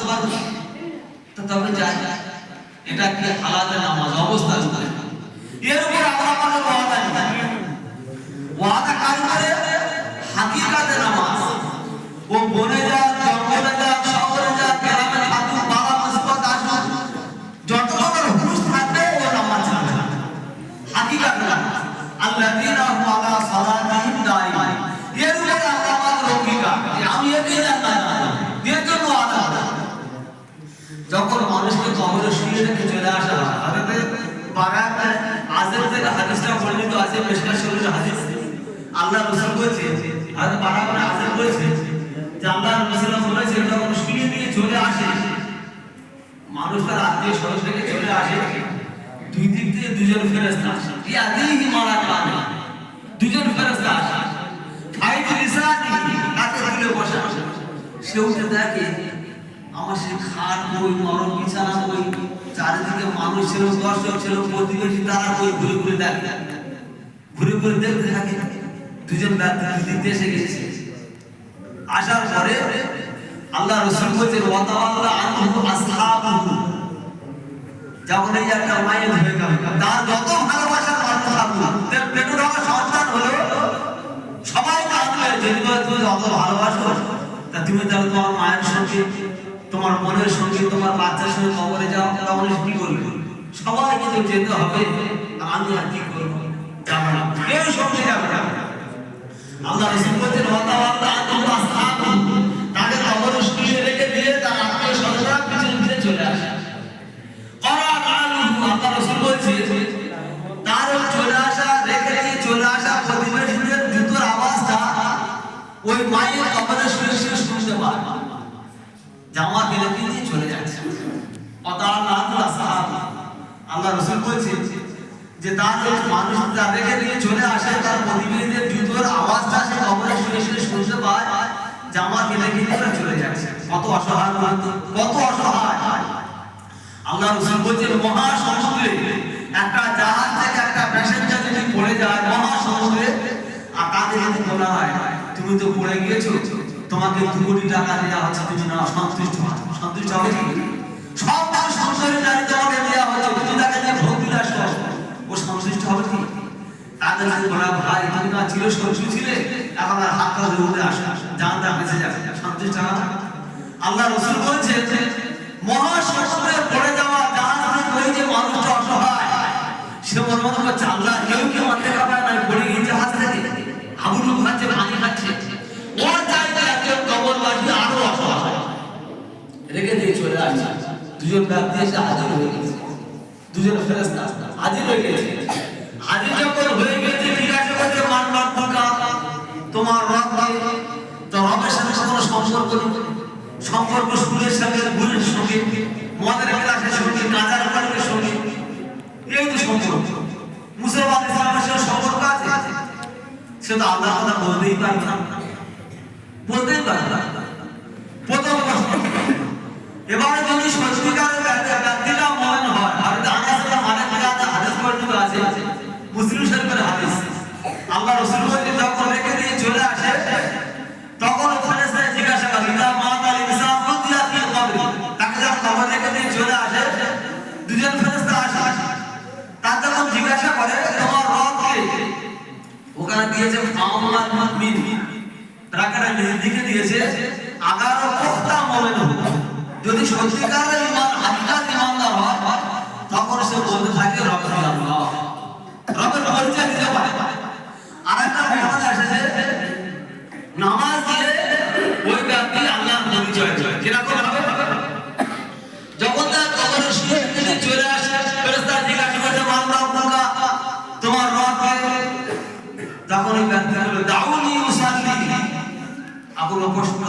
পারবো তো তবে যাই এটা কি হালাতে নামাজ অবস্থা এর উপর আমরা কোনো ওয়াদা নেই ওয়াদা কাজ করে হাকিকাতে নামাজ ও বনে যা জঙ্গলে যা শহরে যা গ্রামে থাকুক বাবা মুসিবত আসুক যতক্ষণ হুঁশ থাকবে ও নামাজ ছাড়বে না হাকিকাতে নামাজ আল্লাযীনা হুম আলা সালাতিহিম দাঈমুন এর উপর আমার লৌকিকা আমি এগিয়ে জানতাম না এর জন্য ওয়াদা যখন মানুষকে কবরে শুয়ে রেখে চলে আসা হয় আরে বাগান আজের থেকে হাদিসটা বর্ণিত আছে মিশকাত শরীফের হাদিস আল্লাহ রাসূল বলেছে আর বাগান আজের বলেছে যে আল্লাহ রাসূল বলেছে যখন শুয়ে দিয়ে চলে আসে মানুষ তার আত্মীয় স্বজন থেকে চলে আসে দুই দিক থেকে দুজন ফেরেশতা আসে ইয়াদিহি মালাকান দুজন ফেরেশতা আসে ফাইদ লিসানি তাকে তুলে বসে সে উঠে দেখে আমার সেই খাট বই নরম বিছানা বই চারিদিকে মানুষ ছিল দর্শক ছিল প্রতিবেশী তারা বই ঘুরে ঘুরে দেখে ঘুরে ঘুরে দেখতে থাকে দুজন ব্যক্তি দিতে এসে গেছে আসার পরে আল্লাহ রাসূল বলেছেন ওয়াতাওয়াল্লা আনহু আসহাবুহু যখন এই একটা মায়ের হয়ে গেল তার যত ভালোবাসার মানুষ থাকুক তার পেটে রাখা সন্তান হলো সবাই কাঁদবে যদি তুমি যত ভালোবাসো তা তুমি তাহলে তোমার মায়ের সঙ্গে তোমার বোনের সঙ্গে তোমার বাচ্চার সঙ্গে কবরে যাও তাহলে কি করবে সবাই কিন্তু যেতে হবে আমি আর কি করব যাব না কেউ সঙ্গে যাবে না আল্লাহ রাসূল বলেছেন ওয়াতাওয়াল্লা আনহু আসহাবুহু তাকে কবরে শুয়ে রেখে দিয়ে তার আত্মীয় স্বজনরা পিছনে ফিরে চলে আসে আল্লাহ রাসূল বলেছেন তার চলে আসা রেখে দিয়ে চলে আসা প্রতিবেশীদের জুতোর আওয়াজটা ওই মায়ের কবরে শুয়ে শুয়ে শুনতে পায় জামা ফেলে দিয়ে চলে যাচ্ছে আল্লাহ রাসূল বলেছেন যে তার মানুষ যা রেখে দিয়ে চলে আসে তার প্রতিবেশীদের জুতোর আওয়াজটা সে কবরে শুয়ে শুয়ে শুনতে পায় জামা ফেলে দিয়ে চলে যাচ্ছে কত অসহায় কত অসহায় আল্লাহ রাসূল বলেছেন মহাসমুদ্রে একটা জাহাজ থেকে একটা প্যাসেঞ্জার যদি পড়ে যায় মহাসমুদ্রে আর তাকে যদি বলা হয় তুমি তো পড়ে গিয়েছো তোমাকে 2 কোটি টাকা দেওয়া হচ্ছে তুমি না সন্তুষ্ট হবে কি সব মানুষ সংসারে জানি তোমাকে দেওয়া হচ্ছে তুমি তাকে যে ভোগ বিলাস করো ও সন্তুষ্ট হবে কি তাকে যদি বলা ভাই তুমি না ছিল সন্তুষ্ট ছিলে এখন আর হাত পা ধরে উঠে আসো জানটা বেঁচে যাবে সন্তুষ্ট হবে আল্লাহ রাসূল বলেছেন মহাসমুদ্রে পড়ে যাওয়া জাহাজে ওই যে মানুষটা অসহায় সে মনে মনে করছে আল্লাহ কেউ কি আমার দেখা পায় না পড়ে গিয়ে জাহাজ থেকে হাবুডুবু খাচ্ছে পানি খাচ্ছে ওর জায়গায় একজন কবরবাসী আরো অসহায় রেখে দিয়ে চলে আসছে দুজন ব্যক্তি এসে হাজির হয়ে গেছে দুজন ফেরেশতা হাজির হয়ে গেছে হাজির যখন হয়ে গেছে জিজ্ঞাসা করছে মান রব্বুকা তোমার রব কে তো রবের সাথে কোনো সম্পর্ক সুরের সঙ্গে গুণের সঙ্গে মদের গ্লাসের সঙ্গে গাঁজার পানির সঙ্গে এই তো সম্পর্ক মুসলমান ইসলামের সাথে সম্পর্ক আছে সে তো আল্লাহ কথা বলতেই পারবে না প্রথম প্রশ্ন এবারে যদি সত্যিকারের ব্যক্তিটা মনে হয় আর আনাস ইবনে মালিক হাদিস বর্ণিত আছে মুসলিম শরীফের হাদিস আল্লাহ রাসূল বলেছেন যখন রেখে দিয়ে চলে আসে তখন ফেরেশতা জিজ্ঞাসা করে ইদা মাতা ইনসান রুদিয়া ফি কবরি তাকে যখন কবর রেখে দিয়ে চলে আসে দুজন ফেরেশতা আসে তার যখন জিজ্ঞাসা করে তোমার রব কে ওখানে দিয়েছে ফাউলাল মুমিন প্রাকারে লিখে দিয়েছে আগার পুখতা মুমিন যদি সত্যিকারের ঈমান হাকিকাত ঈমানদার হয় তখন সে বলতে থাকে রব্বুল আল্লাহ রবের পরিচয় দিতে পারে আরেকটা ব্যাপার এসেছে নামাজ দিয়ে ওই ব্যক্তি আল্লাহর পরিচয় দেয় কিরকম হবে যখন তার কবরে শুয়ে থেকে চলে আসে ফেরেশতা জিজ্ঞাসা করে মান রব্বুকা তোমার রব কে তখন ওই ব্যক্তি বলে দাউনি উসাল্লি আবুল প্রশ্ন